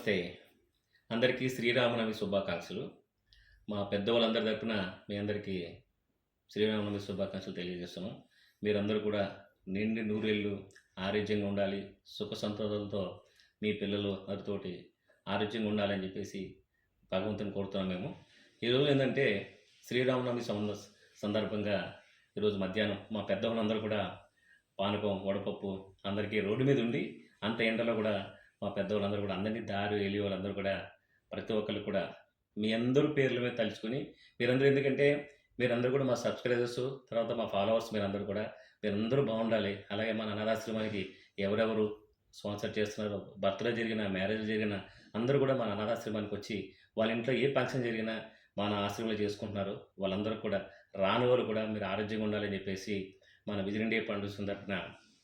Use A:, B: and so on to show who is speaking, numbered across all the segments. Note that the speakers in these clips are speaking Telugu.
A: నమస్తే. అందరికీ శ్రీరామనవమి శుభాకాంక్షలు. మా పెద్దవాళ్ళందరి తరపున మీ అందరికీ శ్రీరామనవమి శుభాకాంక్షలు తెలియజేస్తున్నాం. మీరందరూ కూడా నిండి నూరేళ్ళు ఆరోగ్యంగా ఉండాలి, సుఖ సంతోషాలతో మీ పిల్లలు అందరితోటి ఆరోగ్యంగా ఉండాలని చెప్పేసి భగవంతుని కోరుతున్నాం మేము. ఈరోజు ఏంటంటే శ్రీరామనవమి సందర్భంగా ఈరోజు మధ్యాహ్నం మా పెద్దవాళ్ళందరూ కూడా పానకం, వడపప్పు అందరికీ రోడ్డు మీద ఉండి అంత ఎండలో కూడా మా పెద్దవాళ్ళందరూ కూడా అందరినీ దారి వెళ్ళి వాళ్ళందరూ కూడా ప్రతి ఒక్కరు కూడా మీ అందరూ పేర్ల మీద తలుచుకొని మీరందరూ, ఎందుకంటే మీరందరూ కూడా మా సబ్స్క్రైబర్స్, తర్వాత మా ఫాలోవర్స్, మీరందరూ బాగుండాలి. అలాగే మన అనాథాశ్రమానికి ఎవరెవరు స్పాన్సర్ చేస్తున్నారో, బర్త్డే జరిగిన, మ్యారేజ్ జరిగిన అందరూ కూడా మన అనాథాశ్రమానికి వచ్చి వాళ్ళ ఇంట్లో ఏ ఫంక్షన్ జరిగినా మన ఆశ్రమంలో చేసుకుంటున్నారు. వాళ్ళందరూ కూడా రాని వాళ్ళు కూడా మీరు ఆరోగ్యంగా ఉండాలని చెప్పేసి మన విజన్ ఇండియా ఫౌండేషన్ తరపున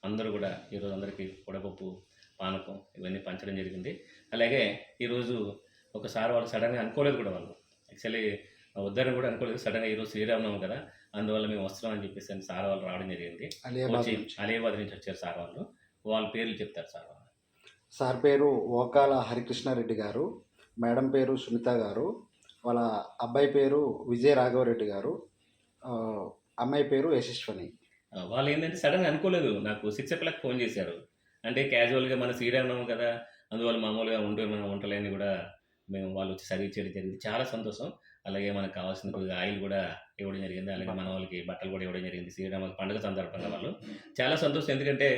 A: అందరూ కూడా ఈరోజు అందరికీ వడపప్పు, పానకం ఇవన్నీ పంచడం జరిగింది. అలాగే ఈరోజు ఒకసారి వాళ్ళు సడన్గా అనుకోలేదు కూడా, వాళ్ళు యాక్చువల్లీ వద్దని కూడా అనుకోలేదు. సడన్గా ఈరోజు శ్రీరామనవమి కదా, అందువల్ల మేము వస్తున్నామని చెప్పేసి సార్ వాళ్ళు రావడం జరిగింది. అలియాబాద్ నుంచి వచ్చారు సార్ వాళ్ళు. వాళ్ళ పేర్లు చెప్తారు సార్ వాళ్ళు.
B: సార్ పేరు ఓకాల హరికృష్ణారెడ్డి గారు, మేడం పేరు సునీత గారు, వాళ్ళ అబ్బాయి పేరు విజయ రాఘవరెడ్డి గారు, అమ్మాయి పేరు యశస్వని.
A: వాళ్ళు ఏంటంటే సడన్గా అనుకోలేదు. నాకు 6 o'clock ఫోన్ చేశారు. అంటే క్యాజువల్గా మన శ్రీరామనవమి కదా, అందువల్ల మామూలుగా మన వంటలన్నీ కూడా మేము వాళ్ళు వచ్చి సర్వీస్ చేయడం జరిగింది. చాలా సంతోషం. అలాగే మనకు కావాల్సిన కొద్దిగా ఆయిల్ కూడా ఇవ్వడం జరిగింది. అలాగే మన వాళ్ళకి బట్టలు కూడా ఇవ్వడం జరిగింది శ్రీరామ పండుగ సందర్భంగా. వాళ్ళు చాలా సంతోషం, ఎందుకంటే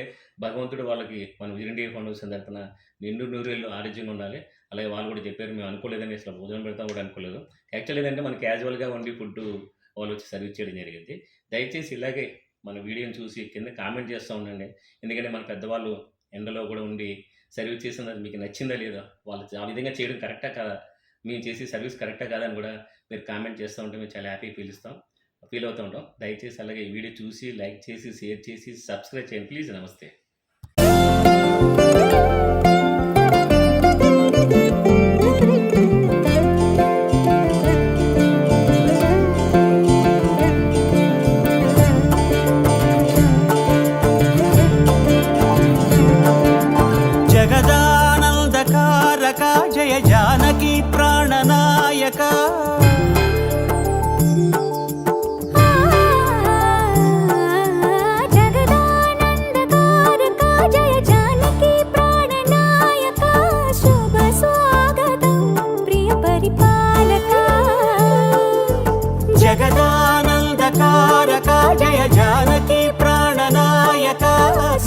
A: భగవంతుడు వాళ్ళకి మన విజన్ ఇండియా ఫౌండేషన్ తరపున నిండు నూరేళ్ళు ఆరోగ్యంగా ఉండాలి. అలాగే వాళ్ళు కూడా చెప్పారు, మేము అనుకోలేదని, అసలు భోజనం పెడతాం కూడా అనుకోలేదు. యాక్చువల్ ఏంటంటే మన క్యాజువల్గా వండి ఫుడ్ వాళ్ళు వచ్చి సర్వీస్ చేయడం జరిగింది. దయచేసి ఇలాగే మన వీడియోని చూసి కింద కామెంట్ చేస్తూ ఉండండి. ఎందుకంటే మన పెద్దవాళ్ళు ఎండలో కూడా ఉండి సర్వీస్ చేసినది మీకు నచ్చిందా లేదా, వాళ్ళు ఆ విధంగా చేయడం కరెక్టా కాదా, మేము చేసి సర్వీస్ కరెక్టా కాదా అని కూడా మీరు కామెంట్ చేస్తూ ఉంటే మేము చాలా హ్యాపీ ఫీల్ అవుతూ ఉంటాం. దయచేసి అలాగే ఈ వీడియో చూసి లైక్ చేసి, షేర్ చేసి, సబ్స్క్రైబ్ చేయండి ప్లీజ్. నమస్తే.
C: జయ జానకి ప్రాణనాయక,
D: జగదానందకారక జయ జానకి ప్రాణనాయక, శుభ స్వాగతం ప్రియ పరిపాలక.
C: జగదానందకారక జయ జానకి ప్రాణనాయక,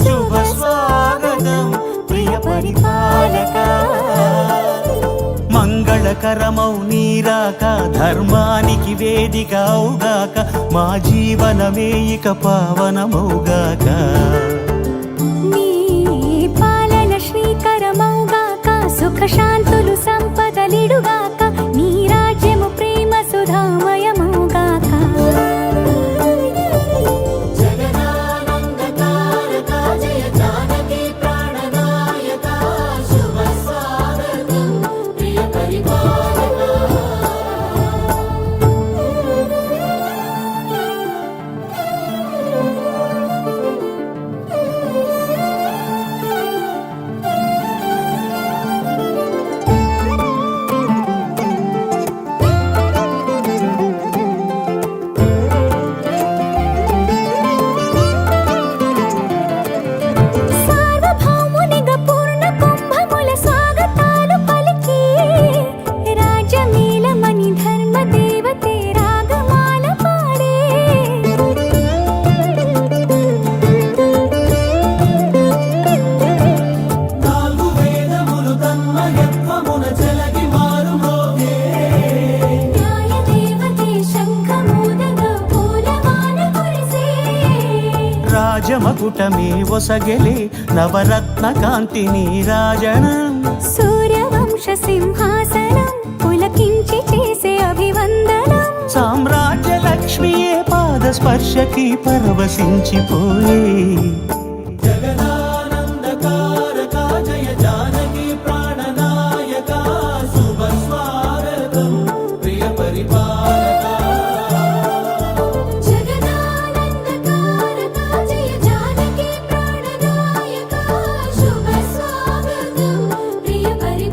C: శుభ స్వాగతం ప్రియ పరిపాలక. మంగళకరమౌ నీరాక, ధర్మానికి వేదిక అవుగాక, మా జీవనమే ఇక పావనమౌగాక.
D: నీ పాలన శ్రీకరమౌగాక, సుఖ శాంతులు సంపదలిడుగాక, నీ రాజ్యము ప్రేమ సుధామయమౌగాక.
C: రాజమకుటమే ఒసగెలే నవరత్న కాంతి నీరాజనం,
D: సూర్యవంశ సింహాసనం పులకించి చేసే అభివందనం.
C: సామ్రాజ్య లక్ష్మియే పాద స్పర్శకి పరవశించిపోయే. జగదానందకారక జయ జానకి ప్రాణనాయక, శుభ స్వాగతం ప్రియ పరిపాలక.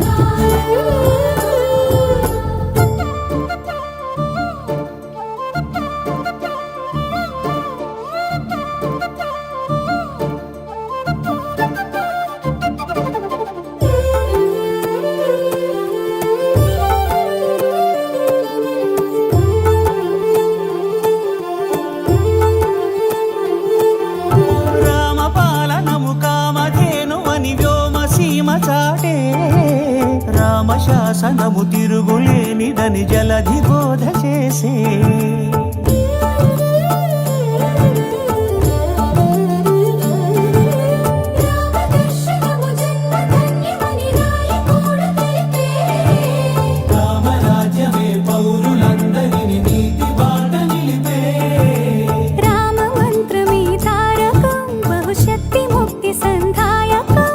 D: Bye.
C: శాసనము తిరుగులేనిదని జలధి బోధ చేసే
D: రామదర్శనము జన్మధన్యమని రాయకూడ తెలిపే
C: రామరాజ్యమే పౌరులందరిని నీతి బాట నిలిపే
D: రామ మంత్రమే తారకం బహుశక్తి ముక్తి సంధాయకం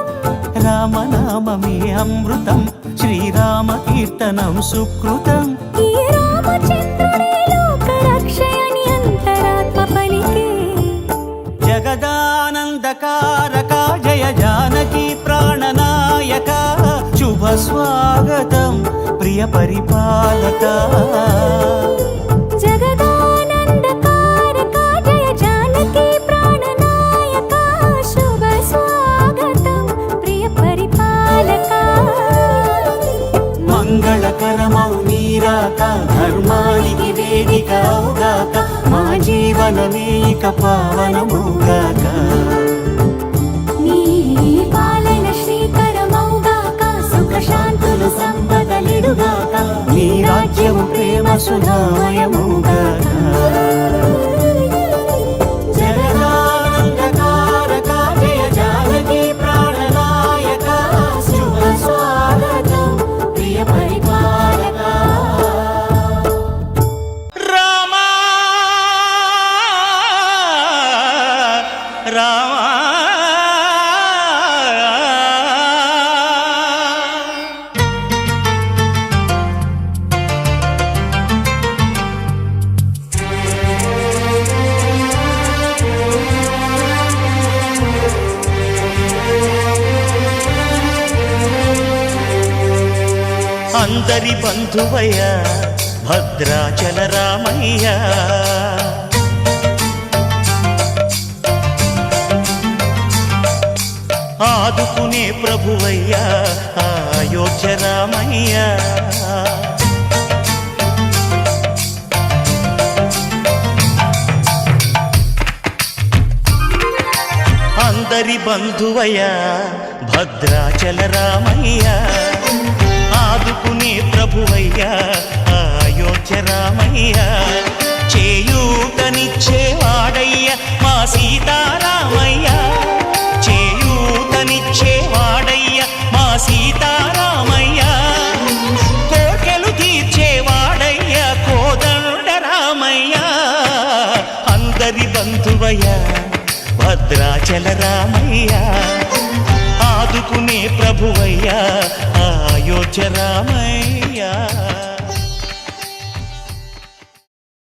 C: రామనామమే అమృతం శ్రీరామ కీర్తనం సుకృతం
D: ఈ రామచంద్రుడే లోక రక్షయని అంతరాత్మ పలికే
C: జగదానందకారక జయ జానకి ప్రాణనాయక శుభ స్వాగతం ప్రియ పరిపాలక
D: జగదానందకారక జయ జానకి ప్రాణనాయక శుభ స్వాగతం ప్రియ పరిపాలక
C: మంగళకరమౌ నీరాక ధర్మానికి వేదిక అవుగాక మా జీవనమే ఇక పావనమౌగాక
D: నీ పాలన శ్రీకరమౌగాక సుఖ శాంతులు సంపదలిడుగాక
C: నీ రాజ్యము ప్రేమ సుధామయమౌగాక జగదానందకారక జయ జానకి ప్రాణనాయక శుభ స్వాగతం ప్రియ పరిపాలక రామా రామా అందరి బంధువయ్య భద్రాచల రామయ్య ఆదుకునే ప్రభువయ్య అయోధ్య రామయ్య అందరి బంధువయ్య భద్రాచల రామయ్య ఆదుకునే ప్రభువయ్య అయోధ్య రామయ్య చేయూతనిచ్చేవాడయ్య మా సీతారామయ్య చేయూతనిచ్చేవాడయ్య మా సీతారామయ్య కోటెలు తీర్చేవాడయ్య కోదండ రామయ్య అందరి బంధువయ్య భద్రాచల రామయ్య ఆదుకునే ప్రభువయ్య అయోధ్య రామయ్య